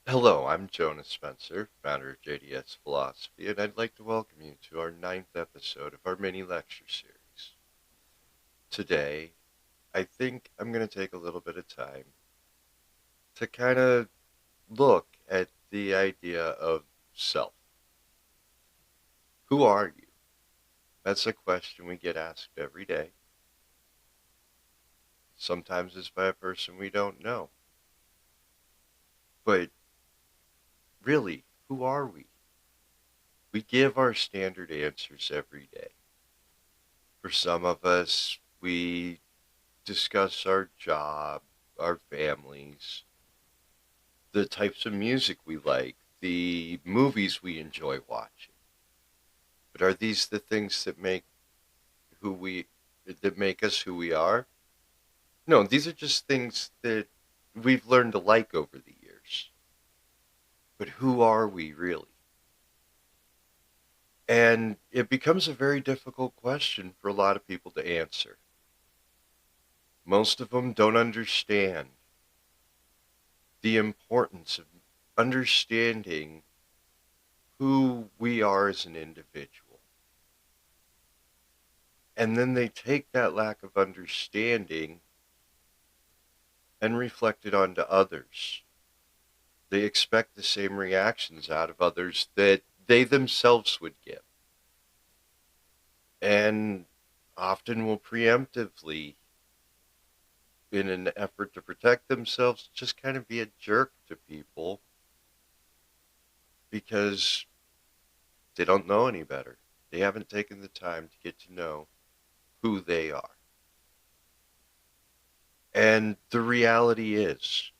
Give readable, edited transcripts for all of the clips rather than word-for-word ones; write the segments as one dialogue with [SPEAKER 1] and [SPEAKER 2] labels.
[SPEAKER 1] Hello, I'm Jonas Spencer, founder of JDS Philosophy, and I'd like to welcome you to our ninth episode of our mini lecture series. Today, I think I'm going to take a little bit of time to kind of look at the idea of self. Who are you? That's a question we get asked every day. Sometimes it's by a person we don't know. But really, who are we? We give our standard answers every day. For some of us, we discuss our job, our families, the types of music we like, the movies we enjoy watching. But are these the things who we that make us who we are? No, these are just things that we've learned to like over the years. But who are we really? And it becomes a very difficult question for a lot of people to answer. Most of them don't understand the importance of understanding who we are as an individual. And then they take that lack of understanding and reflect it onto others. They expect the same reactions out of others that they themselves would give. And often will preemptively, in an effort to protect themselves, just kind of be a jerk to people because they don't know any better. They haven't taken the time to get to know who they are. And the reality is,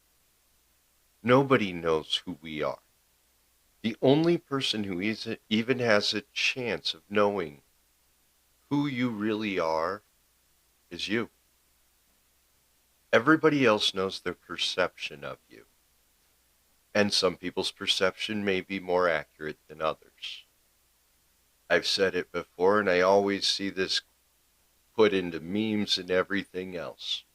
[SPEAKER 1] nobody knows who we are. The only person who even has a chance of knowing who you really are is you. Everybody else knows their perception of you. And some people's perception may be more accurate than others. I've said it before, and I always see this put into memes and everything else.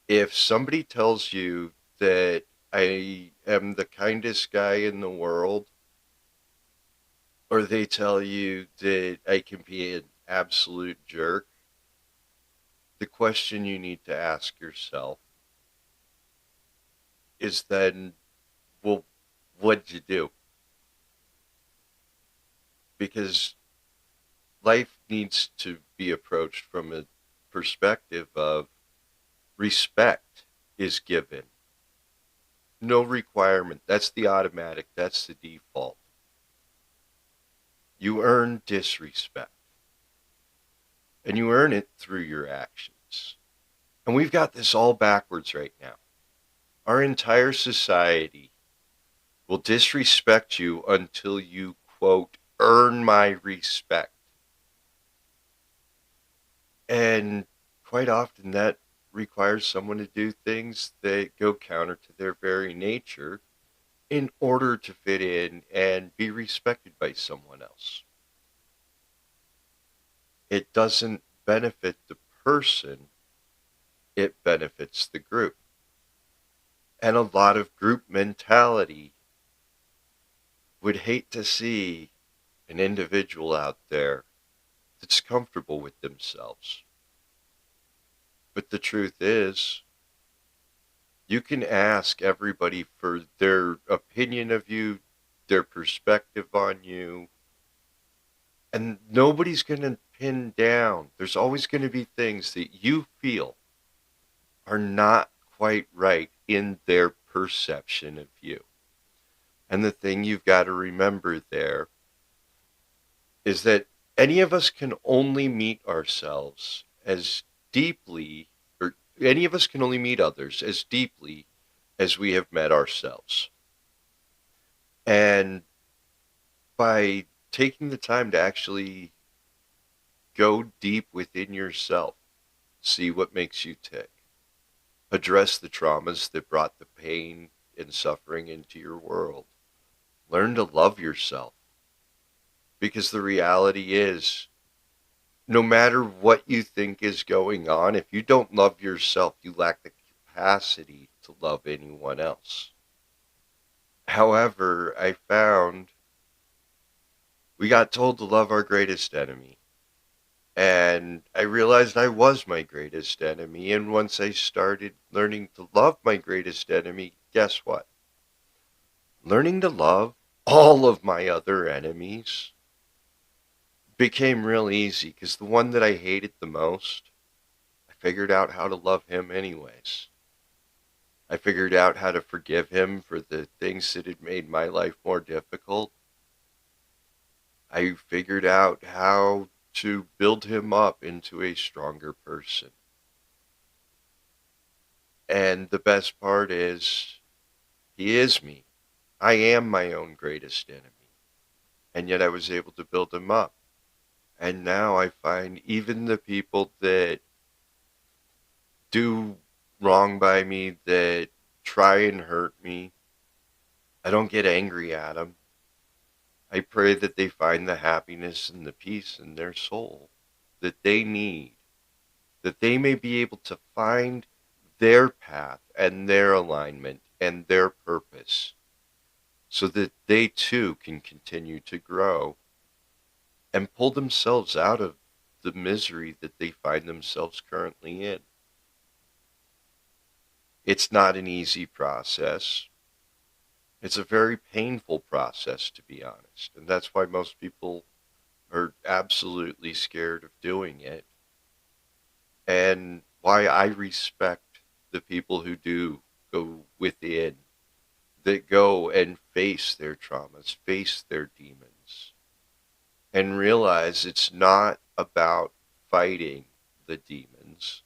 [SPEAKER 1] If somebody tells you that I am the kindest guy in the world, or they tell you that I can be an absolute jerk, the question you need to ask yourself is then, well, what'd you do? Because life needs to be approached from a perspective of respect is given. No requirement. That's the automatic. That's the default. You earn disrespect. And you earn it through your actions. And we've got this all backwards right now. Our entire society will disrespect you until you, quote, earn my respect. And quite often that requires someone to do things that go counter to their very nature in order to fit in and be respected by someone else. It doesn't benefit the person, it benefits the group. And a lot of group mentality would hate to see an individual out there that's comfortable with themselves. But the truth is, you can ask everybody for their opinion of you, their perspective on you, and nobody's going to pin down. There's always going to be things that you feel are not quite right in their perception of you. And the thing you've got to remember there is that any of us can only meet ourselves as deeply, or any of us can only meet others as deeply as we have met ourselves. And by taking the time to actually go deep within yourself, see what makes you tick, address the traumas that brought the pain and suffering into your world, learn to love yourself. Because the reality is, no matter what you think is going on, if you don't love yourself, you lack the capacity to love anyone else. However, I found we got told to love our greatest enemy. And I realized I was my greatest enemy. And once I started learning to love my greatest enemy, guess what? Learning to love all of my other enemies became real easy because the one that I hated the most, I figured out how to love him anyways. I figured out how to forgive him for the things that had made my life more difficult. I figured out how to build him up into a stronger person. And the best part is, he is me. I am my own greatest enemy. And yet I was able to build him up. And now I find even the people that do wrong by me, that try and hurt me, I don't get angry at them. I pray that they find the happiness and the peace in their soul that they need, that they may be able to find their path and their alignment and their purpose so that they too can continue to grow and pull themselves out of the misery that they find themselves currently in. It's not an easy process. It's a very painful process, to be honest. And that's why most people are absolutely scared of doing it. And why I respect the people who do go within, that go and face their traumas, face their demons, and realize it's not about fighting the demons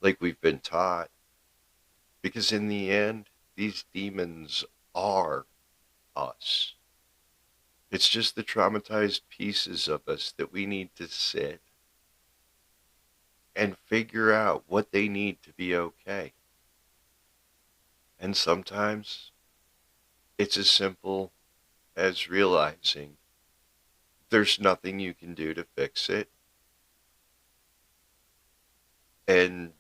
[SPEAKER 1] like we've been taught. Because in the end, these demons are us. It's just the traumatized pieces of us that we need to sit and figure out what they need to be okay. And sometimes it's as simple as realizing there's nothing you can do to fix it, and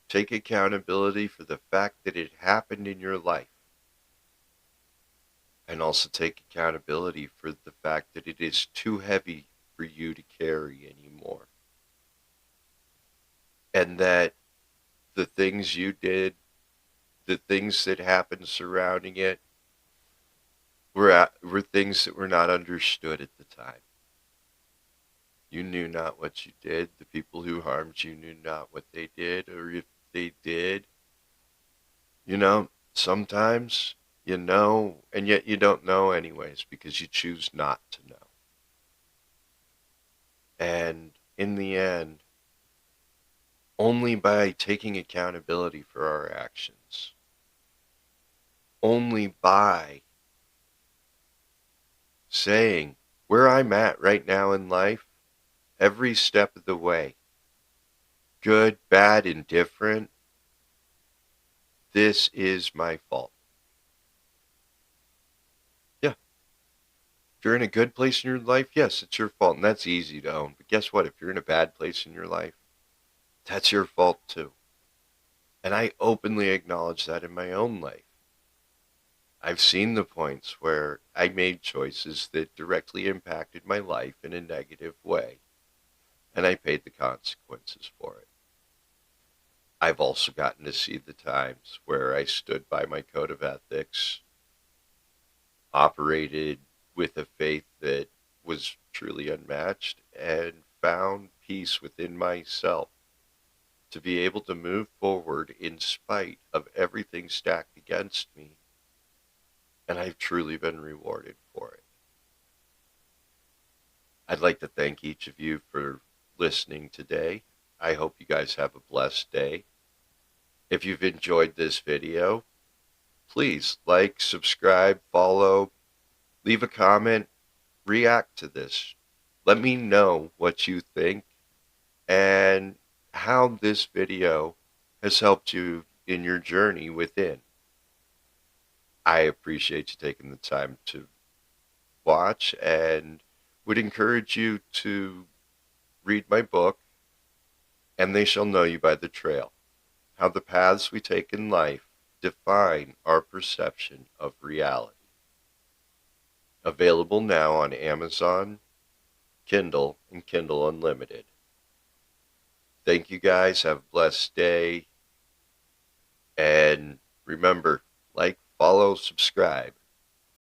[SPEAKER 1] take accountability for the fact that it happened in your life. And also take accountability for the fact that it is too heavy for you to carry anymore. And that the things you did, the things that happened surrounding it, were things that were not understood at the time. You knew not what you did. The people who harmed you knew not what they did, or if they did. Sometimes you know, and yet you don't know anyways because you choose not to know. And in the end, only by taking accountability for our actions, only by saying where I'm at right now in life, every step of the way, good, bad, indifferent, this is my fault. Yeah. If you're in a good place in your life, yes, it's your fault, and that's easy to own. But guess what? If you're in a bad place in your life, that's your fault too. And I openly acknowledge that in my own life. I've seen the points where I made choices that directly impacted my life in a negative way, and I paid the consequences for it. I've also gotten to see the times where I stood by my code of ethics, operated with a faith that was truly unmatched, and found peace within myself to be able to move forward in spite of everything stacked against me. And I've truly been rewarded for it. I'd like to thank each of you for listening today. I hope you guys have a blessed day. If you've enjoyed this video, please like, subscribe, follow, leave a comment, react to this. Let me know what you think and how this video has helped you in your journey within. I appreciate you taking the time to watch and would encourage you to read my book, And They Shall Know You by the Trail: How the Paths We Take in Life Define Our Perception of Reality. Available now on Amazon, Kindle, and Kindle Unlimited. Thank you guys. Have a blessed day. And remember, like, follow, subscribe.